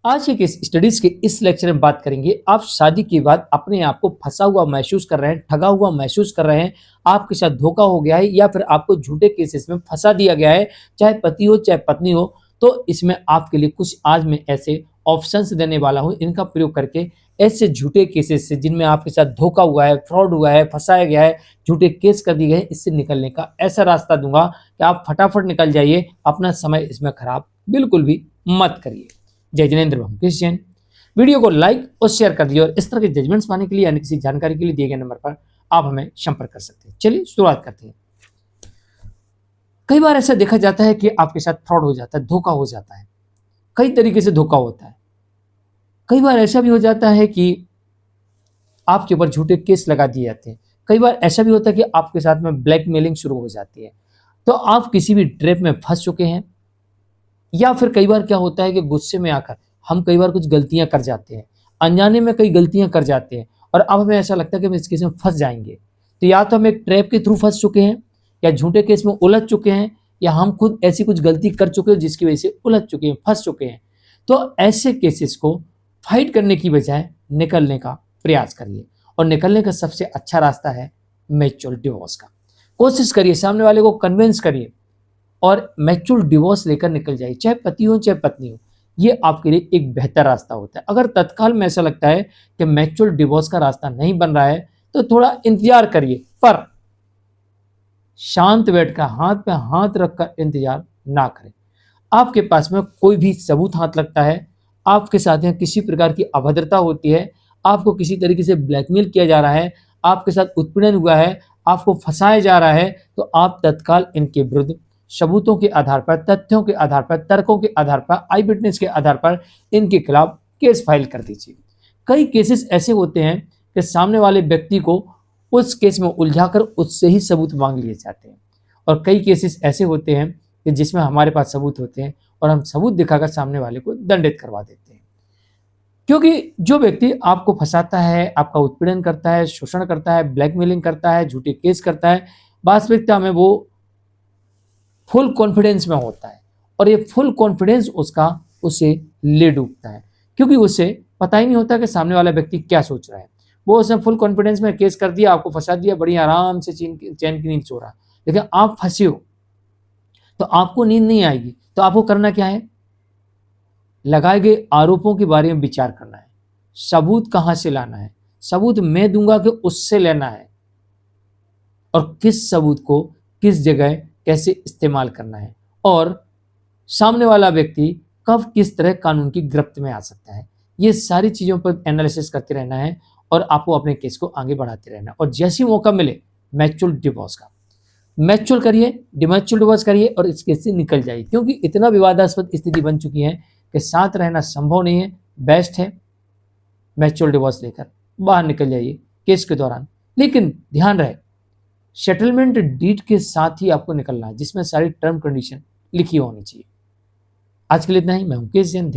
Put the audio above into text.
आज के इस स्टडीज के इस लेक्चर में बात करेंगे, आप शादी के बाद अपने आप को फंसा हुआ महसूस कर रहे हैं, ठगा हुआ महसूस कर रहे हैं, आपके साथ धोखा हो गया है या फिर आपको झूठे केसेस में फंसा दिया गया है, चाहे पति हो चाहे पत्नी हो। तो इसमें आपके लिए कुछ आज मैं ऐसे ऑप्शंस देने वाला हूं, इनका प्रयोग करके ऐसे झूठे केसेस से जिनमें आपके साथ धोखा हुआ है, फ्रॉड हुआ है, फंसाया गया है, झूठे केस कर दिए गए, इससे निकलने का ऐसा रास्ता दूंगा कि आप फटाफट निकल जाइए। अपना समय इसमें खराब बिल्कुल भी मत करिए। जय जिनेन्द्र ब्रह्मकेश जैन। वीडियो को लाइक और शेयर कर दिए और इस तरह के जजमेंट्स पाने के लिए यानी किसी जानकारी के लिए दिए गए नंबर पर आप हमें संपर्क कर सकते हैं। चलिए शुरुआत करते हैं। कई बार ऐसा देखा जाता है कि आपके साथ फ्रॉड हो जाता है, धोखा हो जाता है, कई तरीके से धोखा होता है। कई बार ऐसा भी हो जाता है कि आपके ऊपर झूठे केस लगा दिए जाते हैं। कई बार ऐसा भी होता है कि आपके साथ में ब्लैकमेलिंग शुरू हो जाती है। तो आप किसी भी ट्रैप में फंस चुके हैं, या फिर कई बार क्या होता है कि गुस्से में आकर हम कई बार कुछ गलतियां कर जाते हैं, अनजाने में कई गलतियां कर जाते हैं और अब हमें ऐसा लगता है कि हम इस केस में फंस जाएंगे। तो या तो हम एक ट्रैप के थ्रू फंस चुके हैं, या झूठे केस में उलझ चुके हैं, या हम खुद ऐसी कुछ गलती कर चुके हैं जिसकी वजह से उलझ चुके हैं, फंस चुके हैं। तो ऐसे केसेस को फाइट करने की बजाय निकलने का प्रयास करिए, और निकलने का सबसे अच्छा रास्ता है म्यूचुअल डिवोर्स का। कोशिश करिए, सामने वाले को कन्विंस करिए और मैच्योर डिवोर्स लेकर निकल जाइए, चाहे पति हो चाहे पत्नी हो। ये आपके लिए एक बेहतर रास्ता होता है। अगर तत्काल में ऐसा लगता है कि मैच्योर डिवोर्स का रास्ता नहीं बन रहा है, तो थोड़ा इंतजार करिए, पर शांत बैठकर हाथ पे हाथ रखकर इंतजार ना करें। आपके पास में कोई भी सबूत हाथ लगता है, आपके साथ में किसी प्रकार की अभद्रता होती है, आपको किसी तरीके से ब्लैकमेल किया जा रहा है, आपके साथ उत्पीड़न हुआ है, आपको फंसाया जा रहा है, तो आप तत्काल इनके विरुद्ध सबूतों के आधार पर, तथ्यों के आधार पर, तर्कों के आधार पर, आई विटनेस के आधार पर इनके खिलाफ केस फाइल कर दीजिए। कई केसेस ऐसे होते हैं कि सामने वाले व्यक्ति को उस केस में उलझाकर उससे ही सबूत मांग लिए जाते हैं, और कई केसेस ऐसे होते हैं कि जिसमें हमारे पास सबूत होते हैं और हम सबूत दिखाकर सामने वाले को दंडित करवा देते हैं। क्योंकि जो व्यक्ति आपको फंसाता है, आपका उत्पीड़न करता है, शोषण करता है, ब्लैकमेलिंग करता है, झूठे केस करता है, वास्तविकता में वो फुल कॉन्फिडेंस में होता है, और ये फुल कॉन्फिडेंस उसका उसे ले डूबता है, क्योंकि उसे पता ही नहीं होता कि सामने वाला व्यक्ति क्या सोच रहा है। वो उसने फुल कॉन्फिडेंस में केस कर दिया, आपको फंसा दिया, बड़ी आराम से चैन की नींद सो रहा, लेकिन आप फंसे हो तो आपको नींद नहीं आएगी। तो आपको करना क्या है? लगाए गए आरोपों के बारे में विचार करना है, सबूत कहां से लाना है, सबूत मैं दूंगा कि उससे लेना है, और किस सबूत को किस जगह कैसे इस्तेमाल करना है, और सामने वाला व्यक्ति कब किस तरह कानून की गिरफ्त में आ सकता है। ये सारी चीज़ों पर एनालिसिस करते रहना है, और आपको अपने केस को आगे बढ़ाते रहना है। और जैसे मौका मिले मैच्योर डिवोर्स का, मैच्योर करिए, डिमैच्योर डिवोर्स करिए और इस केस से निकल जाइए, क्योंकि इतना विवादास्पद स्थिति बन चुकी है कि साथ रहना संभव नहीं है। बेस्ट है मैच्योर डिवोर्स लेकर बाहर निकल जाइए केस के दौरान। लेकिन ध्यान रहे, सेटलमेंट डीड के साथ ही आपको निकलना है, जिसमें सारी टर्म कंडीशन लिखी होनी चाहिए। आज के लिए इतना ही। मैं मुकेश जैन।